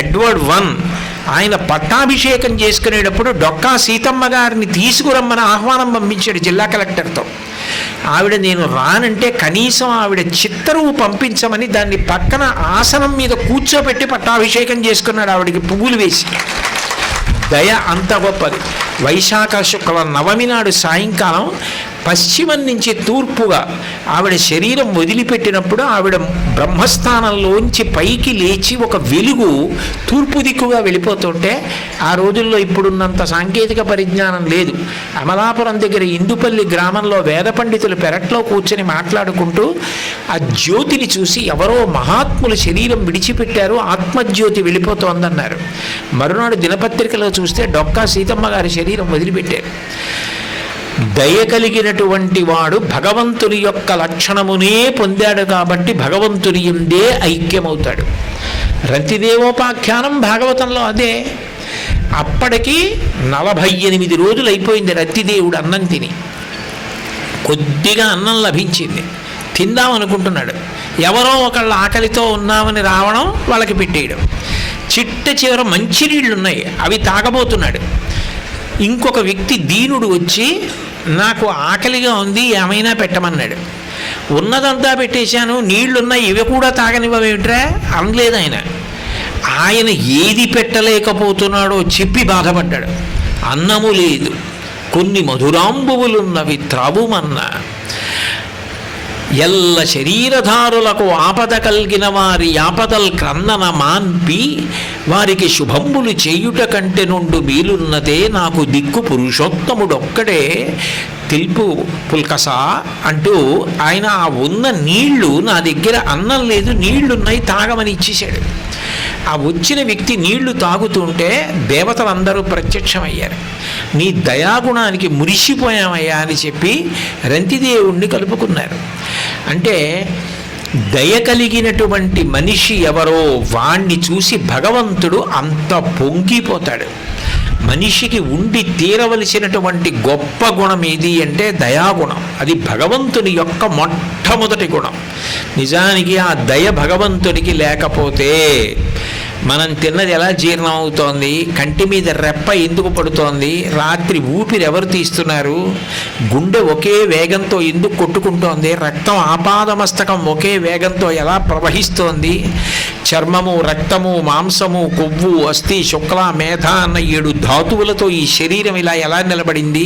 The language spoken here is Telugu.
ఎడ్వర్డ్ వన్ ఆయన పట్టాభిషేకం చేసుకునేటప్పుడు డొక్కా సీతమ్మ గారిని తీసుకురమ్మని ఆహ్వానం పంపించాడు జిల్లా కలెక్టర్తో. ఆవిడ నేను రానంటే కనీసం ఆవిడ చిత్తరువు పంపించమని దాన్ని పక్కన ఆసనం మీద కూర్చోబెట్టి పట్టాభిషేకం చేసుకున్నాడు ఆవిడికి పువ్వులు వేసి. దయ అంత గొప్పది. వైశాఖ శుక్ల నవమి నాడు సాయంకాలం పశ్చిమం నుంచి తూర్పుగా ఆవిడ శరీరం వదిలిపెట్టినప్పుడు ఆవిడ బ్రహ్మస్థానంలోంచి పైకి లేచి ఒక వెలుగు తూర్పు దిక్కుగా వెళ్ళిపోతుంటే, ఆ రోజుల్లో ఇప్పుడున్నంత సాంకేతిక పరిజ్ఞానం లేదు. అమలాపురం దగ్గర ఇందుపల్లి గ్రామంలో వేద పండితులు పెరట్లో కూర్చొని మాట్లాడుకుంటూ ఆ జ్యోతిని చూసి ఎవరో మహాత్ముల శరీరం విడిచిపెట్టారు, ఆత్మజ్యోతి వెళ్ళిపోతోందన్నారు. మరునాడు దినపత్రికలో చూస్తే డొక్కా సీతమ్మ గారి శరీరం వదిలిపెట్టారు. దయ కలిగినటువంటి వాడు భగవంతుని యొక్క లక్షణమునే పొందాడు కాబట్టి భగవంతుని యందే ఐక్యమవుతాడు. రతిదేవోపాఖ్యానం భాగవతంలో అదే. అప్పటికి 48 రోజులు అయిపోయింది రతిదేవుడు అన్నం తిని. కొద్దిగా అన్నం లభించింది, తిందామనుకుంటున్నాడు. ఎవరో ఒకళ్ళ ఆకలితో ఉన్నామని రావడం, వాళ్ళకి పెట్టేయడం. చిట్ట చివర మంచినీళ్ళు ఉన్నాయి, అవి తాగబోతున్నాడు. ఇంకొక వ్యక్తి దీనుడు వచ్చి నాకు ఆకలిగా ఉంది ఏమైనా పెట్టమన్నాడు. ఉన్నదంతా పెట్టేశాను, నీళ్లున్నాయి, ఇవి కూడా తాగనివ్వమేమిట్రా అనలేదు ఆయన. ఆయన ఏది పెట్టలేకపోతున్నాడో చెప్పి బాధపడ్డాడు. అన్నము లేదు, కొన్ని మధురాంబువులున్నవి త్రావుమన్నా, ఎల్ల శరీరధారులకు ఆపద కలిగిన వారి ఆపదల్ క్రన్నన మాన్పి వారికి శుభంబులు చేయుట కంటే నుండు మీలున్నదే నాకు దిక్కు పురుషోత్తముడొక్కడే తెలుపు పుల్కస అంటూ ఆయన ఆ ఉన్న నీళ్లు, నా దగ్గర అన్నం లేదు నీళ్లున్నాయి తాగమని ఇచ్చేశాడు. ఆ వచ్చిన వ్యక్తి నీళ్లు తాగుతుంటే దేవతలందరూ ప్రత్యక్షమయ్యారు. నీ దయాగుణానికి మురిసిపోయామయ్యా అని చెప్పి రంతిదేవుణ్ణి కలుపుకున్నారు. అంటే దయ కలిగినటువంటి మనిషి ఎవరో వాణ్ణి చూసి భగవంతుడు అంత పొంగిపోతాడు. మనిషికి ఉండి తీరవలసినటువంటి గొప్ప గుణం ఏది అంటే దయాగుణం. అది భగవంతుని యొక్క మొట్టమొదటి గుణం. నిజానికి ఆ దయ భగవంతుడికి లేకపోతే మనం తిన్నది ఎలా జీర్ణం అవుతోంది, కంటి మీద రెప్ప ఎందుకు పడుతోంది, రాత్రి ఊపిరి ఎవరు తీస్తున్నారు, గుండె ఒకే వేగంతో ఎందుకు కొట్టుకుంటోంది, రక్తం ఆపాదమస్తకం ఒకే వేగంతో ఎలా ప్రవహిస్తోంది, చర్మము, రక్తము, మాంసము, కొవ్వు, అస్థి, శుక్ల, మేధ అన్న 7 ధాతువులతో ఈ శరీరం ఇలా ఎలా నిలబడింది,